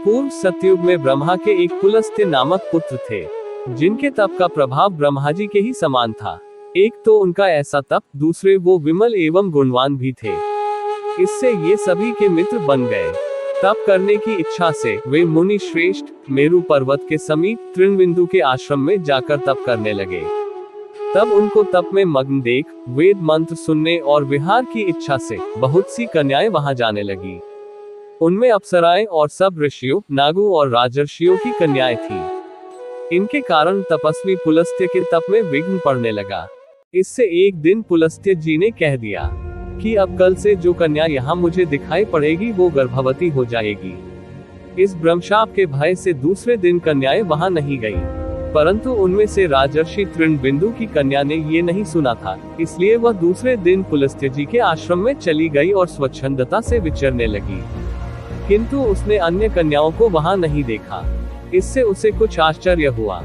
पूर्व सतयुग में ब्रह्मा के एक पुलस्त्य नामक पुत्र थे, जिनके तप का प्रभाव ब्रह्मा जी के ही समान था। एक तो उनका ऐसा तप, दूसरे वो विमल एवं गुणवान भी थे। इससे ये सभी के मित्र बन गए। तप करने की इच्छा से वे मुनि श्रेष्ठ मेरु पर्वत के समीप तृणबिंदु के आश्रम में जाकर तप करने लगे। तब उनको तप में मग्न देख वेद मंत्र सुनने और विहार की इच्छा से बहुत सी कन्याएं वहां जाने लगी। उनमें अप्सराएं और सब ऋषियों, नागों और राजर्षियों की कन्याएं थीं। इनके कारण तपस्वी पुलस्त्य के तप में विघ्न पड़ने लगा। इससे एक दिन पुलस्त्य जी ने कह दिया कि अब कल से जो कन्या यहाँ मुझे दिखाई पड़ेगी वो गर्भवती हो जाएगी। इस ब्रह्मशाप के भय से दूसरे दिन कन्याएं वहां नहीं गईं, परंतु उनमें से राजर्षि तृणबिंदु की कन्या ने ये नहीं सुना था, इसलिए वह दूसरे दिन पुलस्त्य जी के आश्रम में चली गई और स्वच्छंदता से विचरने लगी। किंतु उसने अन्य कन्याओं को वहां नहीं देखा। इससे उसे कुछ आश्चर्य हुआ।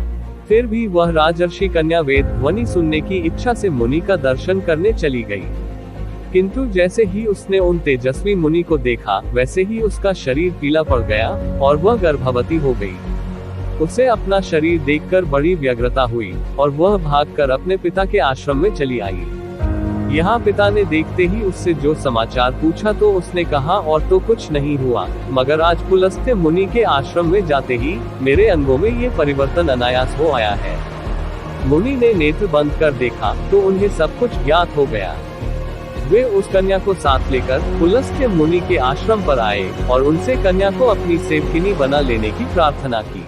फिर भी वह राजर्षि कन्या वेद ध्वनि सुनने की इच्छा से मुनि का दर्शन करने चली गई। किंतु जैसे ही उसने उन तेजस्वी मुनि को देखा, वैसे ही उसका शरीर पीला पड़ गया और वह गर्भवती हो गई। उसे अपना शरीर देखकर बड़ी व्यग्रता हुई और वह भागकर अपने पिता के आश्रम में चली आई। यहाँ पिता ने देखते ही उससे जो समाचार पूछा तो उसने कहा और तो कुछ नहीं हुआ, मगर आज पुलस्त्य मुनि के आश्रम में जाते ही मेरे अंगों में ये परिवर्तन अनायास हो आया है। मुनि ने नेत्र बंद कर देखा तो उन्हें सब कुछ ज्ञात हो गया। वे उस कन्या को साथ लेकर पुलस्त्य मुनि के आश्रम पर आए और उनसे कन्या को अपनी सेवकिनी बना लेने की प्रार्थना की।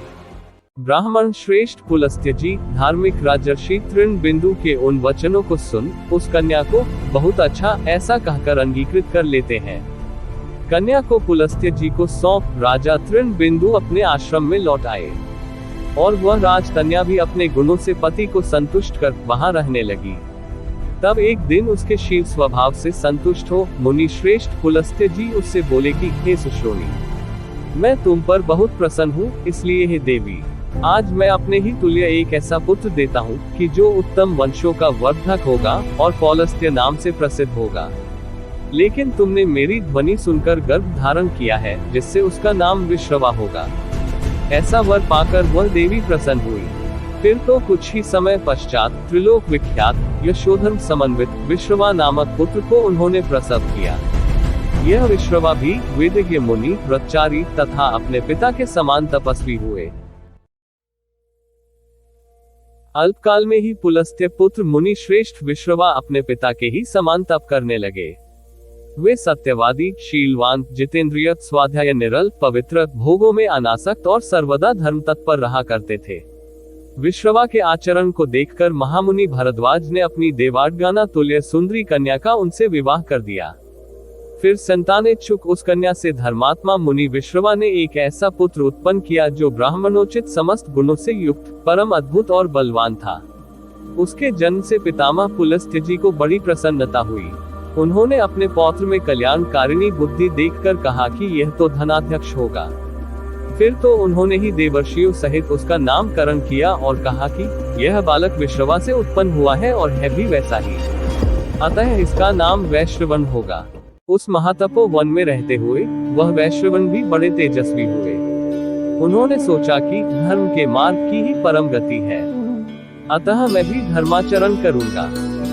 ब्राह्मण श्रेष्ठ पुलस्त्य जी धार्मिक राजर्षि तृणबिंदु के उन वचनों को सुन उस कन्या को बहुत अच्छा ऐसा कहकर अंगीकृत कर लेते हैं। कन्या को पुलस्त्य जी को सौंप राजा तृणबिंदु अपने आश्रम में लौट आए और वह राजकन्या भी अपने गुणों से पति को संतुष्ट कर वहां रहने लगी। तब एक दिन उसके शील स्वभाव से संतुष्ट हो मुनि श्रेष्ठ पुलस्त्य जी उससे बोले कि हे सुश्रोणी, मैं तुम पर बहुत प्रसन्न हूँ, इसलिए हे देवी, आज मैं अपने ही तुल्य एक ऐसा पुत्र देता हूँ कि जो उत्तम वंशों का वर्धक होगा और पौलस्त्य नाम से प्रसिद्ध होगा। लेकिन तुमने मेरी ध्वनि सुनकर गर्भ धारण किया है, जिससे उसका नाम विश्रवा होगा। ऐसा वर पाकर वह देवी प्रसन्न हुई। फिर तो कुछ ही समय पश्चात त्रिलोक विख्यात यशोधर्म समन्वित विश्रवा नामक पुत्र को उन्होंने प्रसव किया। यह विश्रवा भी वेदज्ञ मुनि, व्रतचारी तथा अपने पिता के समान तपस्वी हुए। अल्पकाल में ही पुलस्त्य पुत्र मुनि श्रेष्ठ विश्रवा अपने पिता के ही समान तप करने लगे। वे सत्यवादी, शीलवान, जितेंद्रिय, स्वाध्याय निरल, पवित्र, भोगों में अनासक्त और सर्वदा धर्म तत्पर रहा करते थे। विश्रवा के आचरण को देखकर महामुनि भरद्वाज ने अपनी देवार्गाना तुल्य सुंदरी कन्या का उनसे विवाह कर दिया। फिर संतानेच्छुक उस कन्या से धर्मात्मा मुनि विश्रवा ने एक ऐसा पुत्र उत्पन्न किया जो ब्राह्मणोचित समस्त गुणों से युक्त, परम अद्भुत और बलवान था। उसके जन्म से पितामह पुलस्त्य जी को बड़ी प्रसन्नता हुई। उन्होंने अपने पौत्र में कल्याणकारिणी बुद्धि देखकर कहा कि यह तो धनाध्यक्ष होगा। फिर तो उन्होंने ही देवर्षियों सहित उसका नामकरण किया और कहा कि यह बालक विश्रवा से उत्पन्न हुआ है और है भी वैसा ही, अतः इसका नाम वैश्रवण होगा। उस महातपो वन में रहते हुए वह वैश्रवण भी बड़े तेजस्वी हुए। उन्होंने सोचा कि धर्म के मार्ग की ही परम गति है, अतः मैं भी धर्माचरण करूंगा।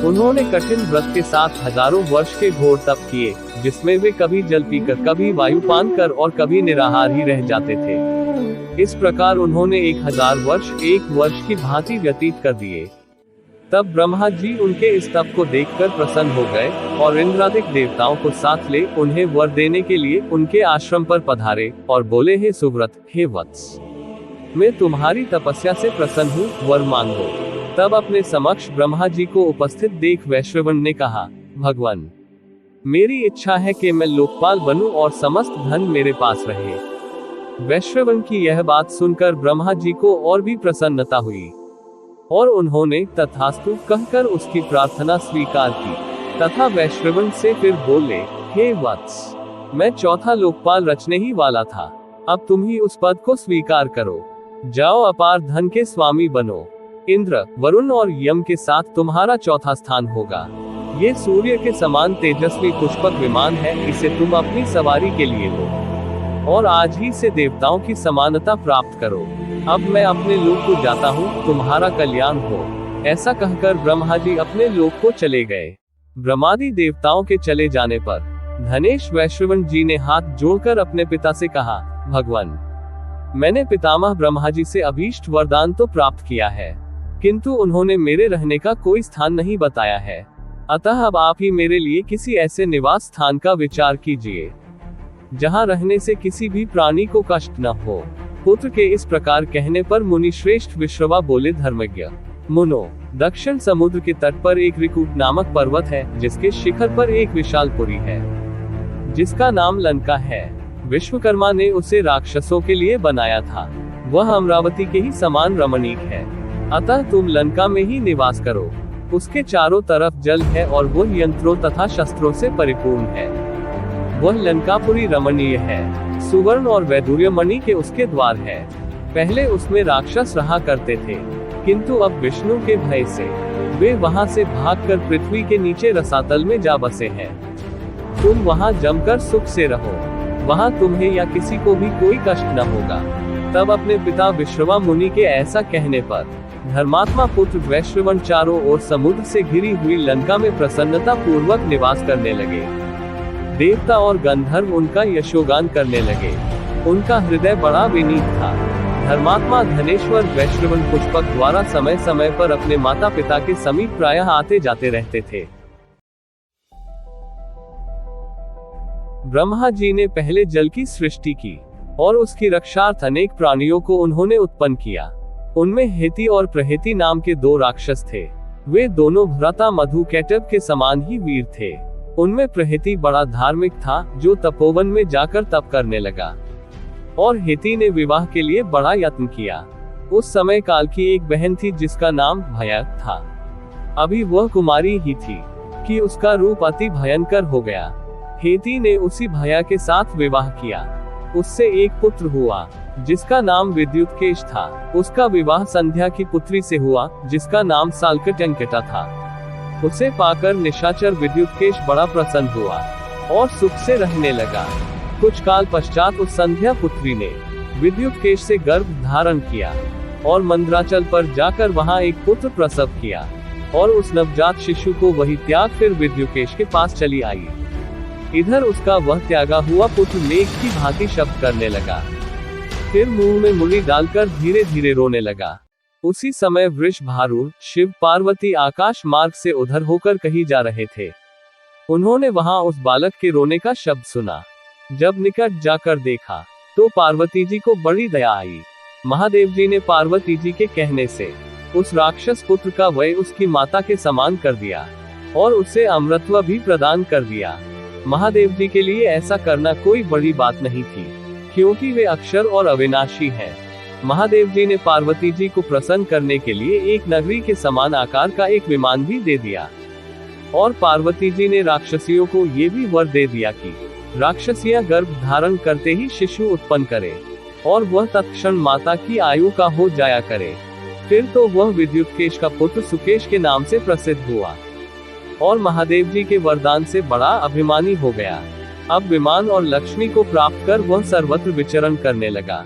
उन्होंने कठिन व्रत के साथ हजारों वर्ष के घोर तप किए, जिसमें वे कभी जल पीकर, कभी वायुपान कर और कभी निराहार ही रह जाते थे। इस प्रकार उन्होंने 1000 वर्ष एक वर्ष की भांति व्यतीत कर दिए। तब ब्रह्मा जी उनके इस तप को देखकर प्रसन्न हो गए और इंद्रादिक देवताओं को साथ ले उन्हें वर देने के लिए उनके आश्रम पर पधारे और बोले, हे सुव्रत, हे वत्स, मैं तुम्हारी तपस्या से प्रसन्न हूँ, वर मांगो। तब अपने समक्ष ब्रह्मा जी को उपस्थित देख वैश्रवण ने कहा, भगवान, मेरी इच्छा है कि मैं लोकपाल बनूं और समस्त धन मेरे पास रहे। वैश्रवण की यह बात सुनकर ब्रह्मा जी को और भी प्रसन्नता हुई और उन्होंने तथास्तु कहकर उसकी प्रार्थना स्वीकार की तथा वैश्रवण से फिर बोले, हे वत्स, मैं चौथा लोकपाल रचने ही वाला था, अब तुम ही उस पद को स्वीकार करो। जाओ अपार धन के स्वामी बनो। इंद्र, वरुण और यम के साथ तुम्हारा चौथा स्थान होगा। ये सूर्य के समान तेजस्वी पुष्पक विमान है, इसे तुम अपनी सवारी के लिए लो और आज ही से देवताओं की समानता प्राप्त करो। अब मैं अपने लोक को जाता हूँ, तुम्हारा कल्याण हो। ऐसा कहकर ब्रह्मा जी अपने लोक को चले गए। ब्रह्मादि देवताओं के चले जाने पर धनेश वैश्रवण जी ने हाथ जोड़कर अपने पिता से कहा, भगवान, मैंने पितामह ब्रह्मा जी से अभीष्ट वरदान तो प्राप्त किया है, किंतु उन्होंने मेरे रहने का कोई स्थान नहीं बताया है। अतः अब आप ही मेरे लिए किसी ऐसे निवास स्थान का विचार कीजिए जहां रहने से किसी भी प्राणी को कष्ट न हो। पुत्र के इस प्रकार कहने पर मुनि श्रेष्ठ विश्रवा बोले, धर्मज्ञ मुनो, दक्षिण समुद्र के तट पर एक ऋकुट नामक पर्वत है, जिसके शिखर पर एक विशाल पुरी है, जिसका नाम लंका है। विश्वकर्मा ने उसे राक्षसों के लिए बनाया था। वह अमरावती के ही समान रमणीक है, अतः तुम लंका में ही निवास करो। उसके चारों तरफ जल है और वह यंत्रों तथा शस्त्रों से परिपूर्ण है। वह लंकापुरी रमणीय है, सुवर्ण और वैदुर्य मणि के उसके द्वार है। पहले उसमें राक्षस रहा करते थे, किंतु अब विष्णु के भय से वे वहां से भागकर पृथ्वी के नीचे रसातल में जा बसे हैं। तुम वहां जमकर सुख से रहो, वहां तुम्हें या किसी को भी कोई कष्ट न होगा। तब अपने पिता विश्रवा मुनि के ऐसा कहने पर धर्मात्मा पुत्र वैश्रवण चारों ओर समुद्र से घिरी हुई लंका में प्रसन्नता पूर्वक निवास करने लगे। देवता और गंधर्व उनका यशोगान करने लगे। उनका हृदय बड़ा विनीत था। धर्मात्मा धनेश्वर वैश्रवण पुष्पक द्वारा समय समय पर अपने माता पिता के समीप प्रायः आते जाते रहते थे। ब्रह्मा जी ने पहले जल की सृष्टि की और उसकी रक्षार्थ अनेक प्राणियों को उन्होंने उत्पन्न किया। उनमें हेति और प्रहेति नाम के दो राक्षस थे। वे दोनों भ्राता मधु कैटभ के समान ही वीर थे। उनमें प्रहेति बड़ा धार्मिक था, जो तपोवन में जाकर तप करने लगा, और हेति ने विवाह के लिए बड़ा यत्न किया। उस समय काल की एक बहन थी जिसका नाम भया था। अभी वह कुमारी ही थी कि उसका रूप अति भयंकर हो गया। हेति ने उसी भया के साथ विवाह किया। उससे एक पुत्र हुआ जिसका नाम विद्युतकेश था। उसका विवाह संध्या की पुत्री से हुआ जिसका नाम साल्कटंकिता था। उसे पाकर निशाचर विद्युतकेश बड़ा प्रसन्न हुआ और सुख से रहने लगा। कुछ काल पश्चात उस संध्या पुत्री ने विद्युतकेश से गर्भ धारण किया और मंद्राचल पर जाकर वहां एक पुत्र प्रसव किया, और उस नवजात शिशु को वही त्याग फिर विद्युतकेश के पास चली आई। इधर उसका वह त्यागा हुआ पुत्र मेघ की भांति शब्द करने लगा, फिर मुंह में मुड़ी डालकर धीरे धीरे रोने लगा। उसी समय वृषभारूढ़ शिव पार्वती आकाश मार्ग से उधर होकर कहीं जा रहे थे। उन्होंने वहां उस बालक के रोने का शब्द सुना। जब निकट जाकर देखा तो पार्वती जी को बड़ी दया आई। महादेव जी ने पार्वती जी के कहने से उस राक्षस पुत्र का वय उसकी माता के समान कर दिया और उसे अमृतत्व भी प्रदान कर दिया। महादेव जी के लिए ऐसा करना कोई बड़ी बात नहीं थी, क्योंकि वे अक्षर और अविनाशी हैं। महादेव जी ने पार्वती जी को प्रसन्न करने के लिए एक नगरी के समान आकार का एक विमान भी दे दिया, और पार्वती जी ने राक्षसियों को ये भी वर दे दिया कि राक्षसियां गर्भ धारण करते ही शिशु उत्पन्न करे और वह तत्क्षण माता की आयु का हो जाया करे। फिर तो वह विद्युतकेश का पुत्र सुकेश के नाम से प्रसिद्ध हुआ और महादेव जी के वरदान से बड़ा अभिमानी हो गया। अब विमान और लक्ष्मी को प्राप्त कर वह सर्वत्र विचरण करने लगा।